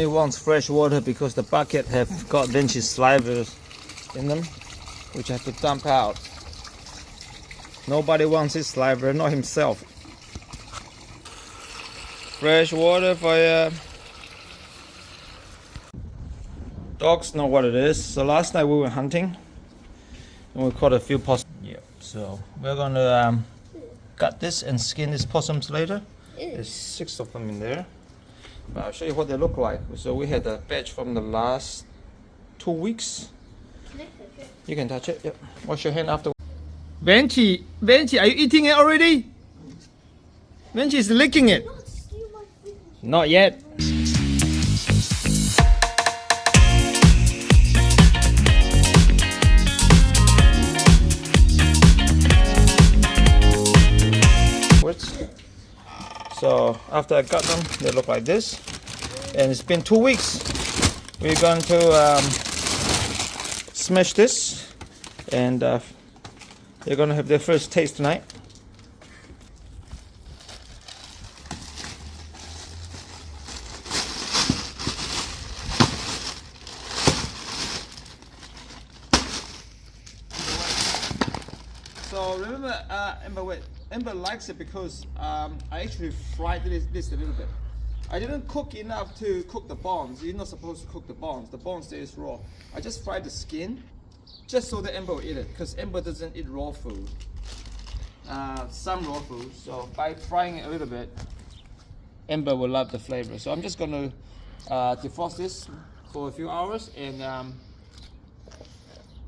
He wants fresh water because the bucket have got Vinci's saliva in them, which I have to dump out. Nobody wants his saliva, not himself. Fresh water for you. Dogs know what it is. So last night we were hunting and we caught a few possums. Yeah. So we're gonna cut this and skin these possums later. There's 6 of them in there. But I'll show you what they look like. So we had a batch from the last 2 weeks. Can I touch it? You can touch it. Yep. Wash your hand after. Benji, are you eating it already? Benji is licking it. Not steal my food. Not yet. So after I got them, they look like this. And it's been 2 weeks. We're going to smash this, and they're going to have their first taste tonight. So remember, Amber likes it because I actually fried this a little bit. I didn't cook enough to cook the bones. You're not supposed to cook the bones. The bone stays raw. I just fried the skin, just so that Amber will eat it, because Amber doesn't eat raw food. Some raw food. So by frying it a little bit, Amber will love the flavor. So I'm just going to defrost this for a few hours, and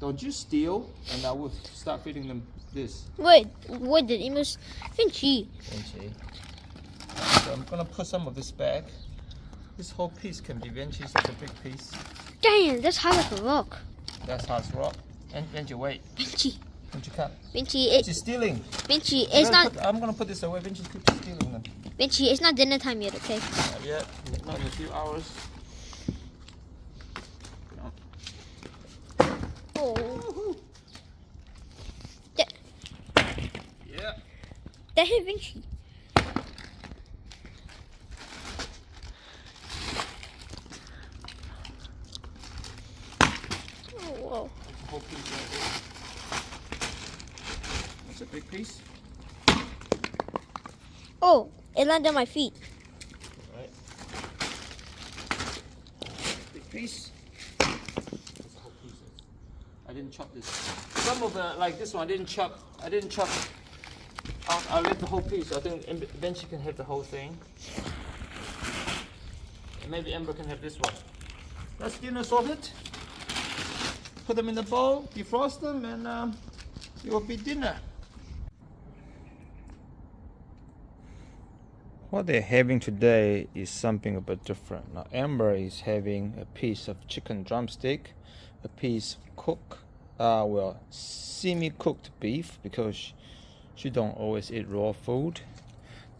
don't you steal, and I will start feeding them this. Wait, did it was Vinci? So I'm gonna put some of this back. This whole piece can be Vinci's. It's a big piece. Damn, that's hard like a rock. That's hard as rock. And Vinci, wait. Vinci, Vinci, cut. it's She's stealing. Vinci. It's not I'm gonna put this away. Vinci's stealing them. Vinci. It's not dinner time yet, okay? Not yet. Not in a few hours. Oh. Yeah. That hit Vinci. Oh, whoa. That's a whole piece right there. That's a big piece. Oh, it landed on my feet. Right. Big piece. That's a whole piece. I didn't chop this. Some of them, like this one, I didn't chop. I left the whole piece. I think Benji can have the whole thing. And maybe Amber can have this one. That's dinner sorted. Put them in the bowl, defrost them, and it will be dinner. What they're having today is something a bit different. Now Amber is having a piece of chicken drumstick, a piece of semi-cooked beef, because she don't always eat raw food.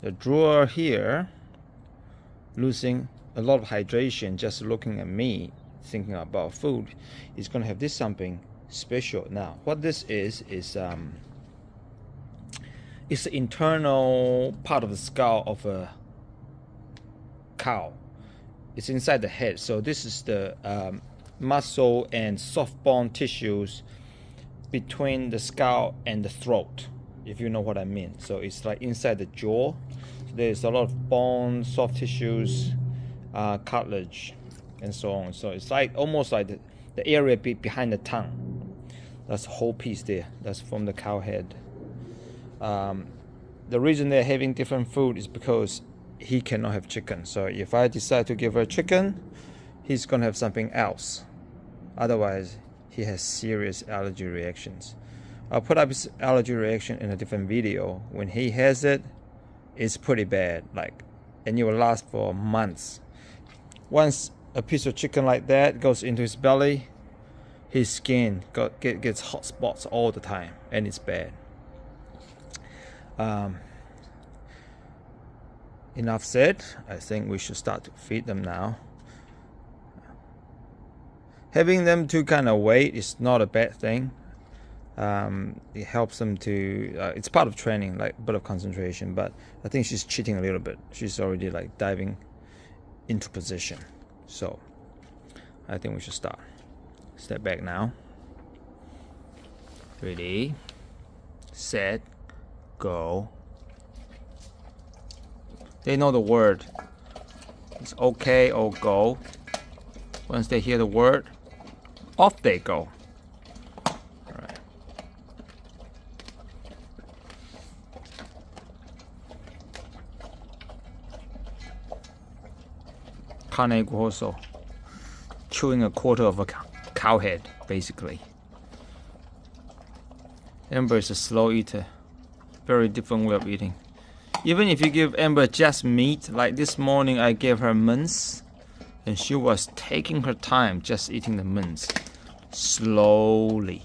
The drawer here losing a lot of hydration just looking at me thinking about food. Is gonna have this something special. Now what this is it's the internal part of the skull of a cow. It's inside the head. So this is the muscle and soft bone tissues between the skull and the throat, if you know what I mean. So it's like inside the jaw. So there's a lot of bone, soft tissues, cartilage, and so on. So it's like almost like the area behind the tongue. That's the whole piece there. That's from the cow head. The reason they're having different food is because he cannot have chicken. So if I decide to give her chicken, he's gonna have something else. Otherwise, he has serious allergy reactions. I'll put up his allergy reaction in a different video. When he has it, it's pretty bad, and it will last for months. Once a piece of chicken like that goes into his belly, his skin gets hot spots all the time, and it's bad. Enough said. I think we should start to feed them now. Having them to kind of wait is not a bad thing. It helps them to, it's part of training, like a bit of concentration, but I think she's cheating a little bit. She's already diving into position. So I think we should start. Step back now. Ready, set, go. They know the word. It's okay or go. Once they hear the word, off they go. Alright. Kanegu also chewing a quarter of a cow head, basically. Amber is a slow eater. Very different way of eating. Even if you give Amber just meat, like this morning I gave her mince, and she was taking her time just eating the mince. Slowly.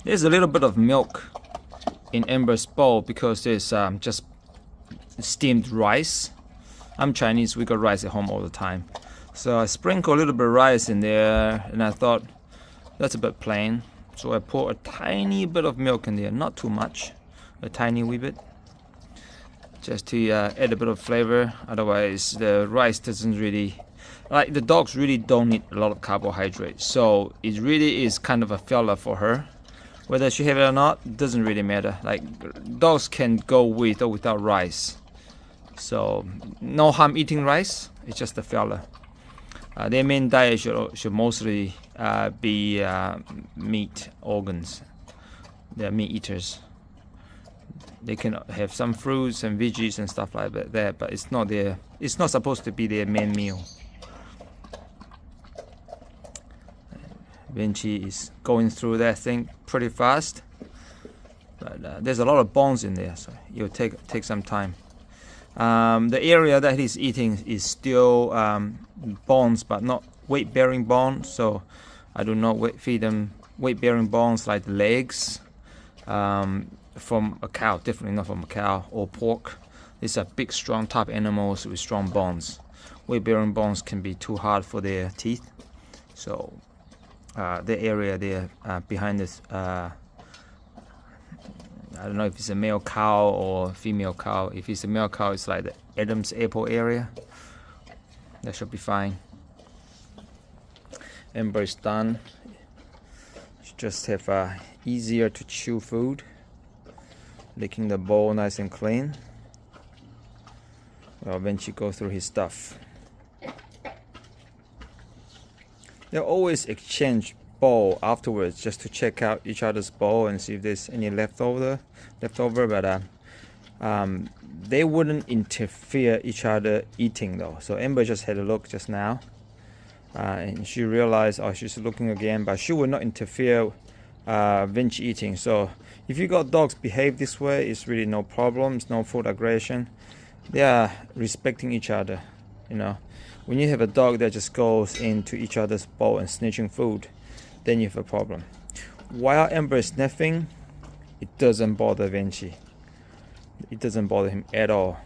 There's a little bit of milk in Amber's bowl because there's just steamed rice. I'm Chinese, we got rice at home all the time. So I sprinkle a little bit of rice in there, and I thought that's a bit plain. So I pour a tiny bit of milk in there, not too much, a tiny wee bit, just to add a bit of flavor. Otherwise the rice doesn't really, like the dogs really don't need a lot of carbohydrates. So it really is kind of a filler for her. Whether she have it or not, doesn't really matter. Like dogs can go with or without rice. So no harm eating rice, it's just a filler. Their main diet should mostly be meat organs. They're meat eaters. They can have some fruits and veggies and stuff like that, but it's not supposed to be their main meal. Vinci is going through that thing pretty fast, but there's a lot of bones in there, so it'll take some time. The area that he's eating is still bones, but not weight-bearing bones. So I do not feed them weight-bearing bones like the legs from a cow. Definitely not from a cow or pork. These are big, strong type animals with strong bones. Weight-bearing bones can be too hard for their teeth. So the area there behind this. I don't know if it's a male cow or female cow. If it's a male cow, it's like the Adam's apple area. That should be fine. Amber is done. She just have easier to chew food. Licking the bowl nice and clean. Well, then she go through his stuff. They'll always exchange bowl afterwards just to check out each other's bowl and see if there's any leftover, but they wouldn't interfere each other eating though. So Amber just had a look just now, and she realized, oh, she's looking again, but she would not interfere Vinci eating. So if you got dogs behave this way, it's really no problems, no food aggression. They are respecting each other, you know. When you have a dog that just goes into each other's bowl and snitching food, then you have a problem. While Amber is sniffing, it doesn't bother Vinci. It doesn't bother him at all.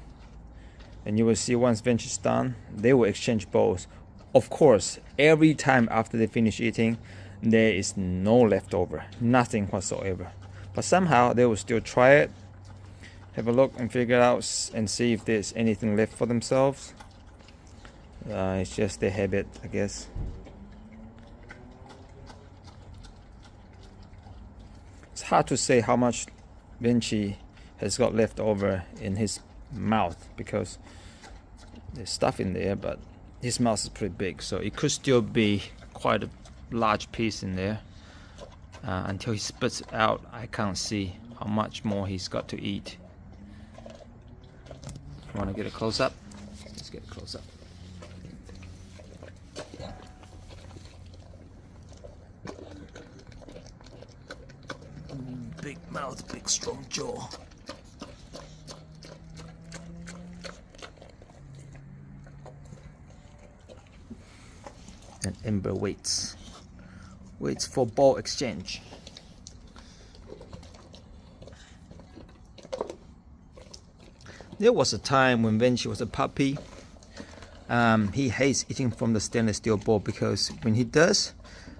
And you will see once Vinci's done, they will exchange bowls. Of course, every time after they finish eating, there is no leftover, nothing whatsoever. But somehow they will still try it, have a look and figure out and see if there's anything left for themselves. It's just their habit, I guess. It's hard to say how much Vinci has got left over in his mouth because there's stuff in there, but his mouth is pretty big, so it could still be quite a large piece in there. Until he spits it out, I can't see how much more he's got to eat. Want to get a close up? Let's get a close up. Big mouth, big strong jaw. And Amber waits for ball exchange. There was a time when Vinci was a puppy. He hates eating from the stainless steel bowl because when he does,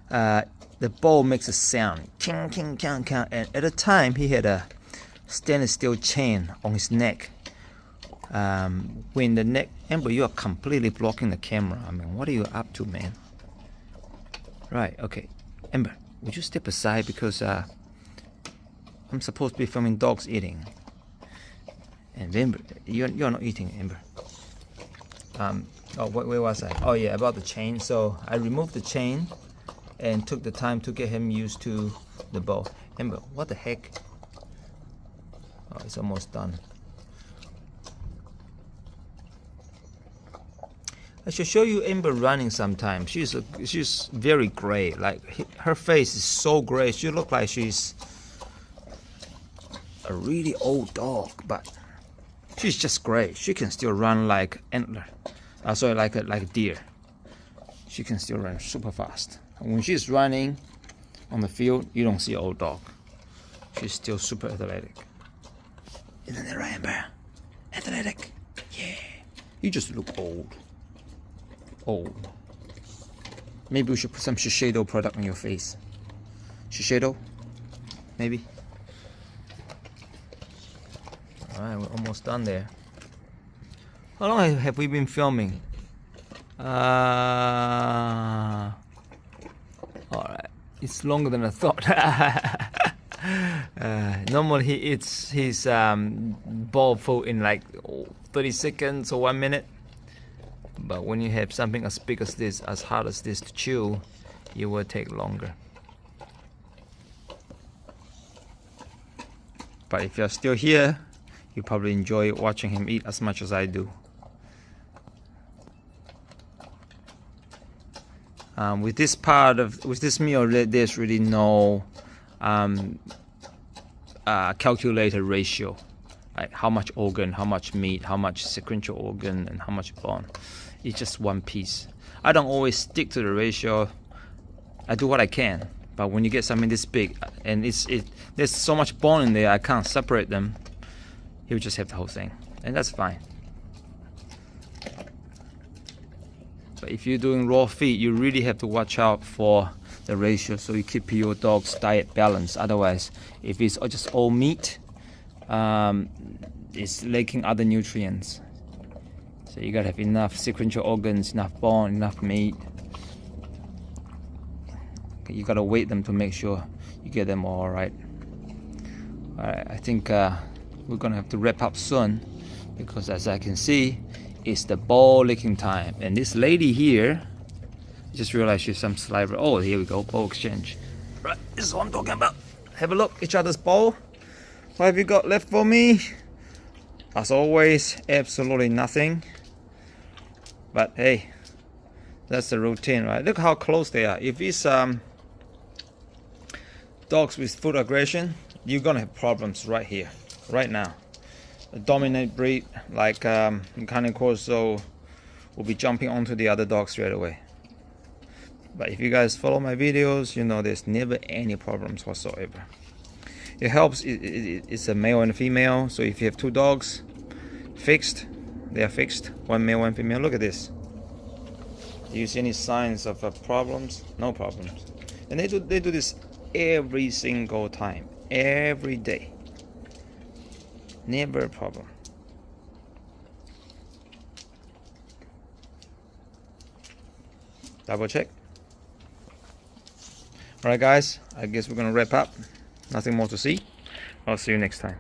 the bowl makes a sound, ching, ching, ching, ching. And at the time, he had a stainless steel chain on his neck. when the neck, Amber, you are completely blocking the camera. I mean, what are you up to, man? Right, okay. Amber, would you step aside because I'm supposed to be filming dogs eating. And Amber, you're not eating, Amber. Oh, where was I? Oh yeah, about the chain. So I removed the chain and took the time to get him used to the bowl. Amber, what the heck? Oh, it's almost done. I should show you Amber running sometime. She's very gray. Like her face is so gray. She looks like she's a really old dog, but she's just gray. She can still run like antler. Sorry, like a deer. She can still run super fast. When she's running on the field, you don't see an old dog. She's still super athletic. Isn't that right, Amber? Athletic. Yeah. You just look old. Old. Maybe we should put some Shiseido product on your face. Shiseido? Maybe? Alright, we're almost done there. How long have we been filming? Alright. It's longer than I thought. Normally he eats his bowl full in like 30 seconds or 1 minute. But when you have something as big as this, as hard as this to chew, it will take longer. But if you're still here, you probably enjoy watching him eat as much as I do. With this meal, there's really no calculated ratio, like how much organ, how much meat, how much sequential organ, and how much bone. It's just one piece. I don't always stick to the ratio. I do what I can, but when you get something this big and there's so much bone in there, I can't separate them. He'll just have the whole thing, and that's fine. But if you're doing raw feed, you really have to watch out for the ratio so you keep your dog's diet balanced. Otherwise, if it's just all meat, it's lacking other nutrients. So you gotta have enough sequential organs, enough bone, enough meat. You gotta weight them to make sure you get them all right. Alright, I think we're gonna have to wrap up soon because as I can see, it's the bowl licking time. And this lady here, just realized she's some saliva. Oh, here we go, bowl exchange. Right, this is what I'm talking about. Have a look, each other's bowl. What have you got left for me? As always, absolutely nothing. But hey, that's the routine, right? Look how close they are. If it's dogs with food aggression, you're gonna have problems right here, right now. A dominant breed like Cane Corso will be jumping onto the other dog straight away. But if you guys follow my videos, you know there's never any problems whatsoever. It helps, it's a male and a female, so if you have two dogs fixed, they are fixed, one male, one female. Look at this. Do you see any signs of problems? No problems. And they do this every single time, every day. Never a problem. Double check. Alright guys, I guess we're gonna wrap up. Nothing more to see. I'll see you next time.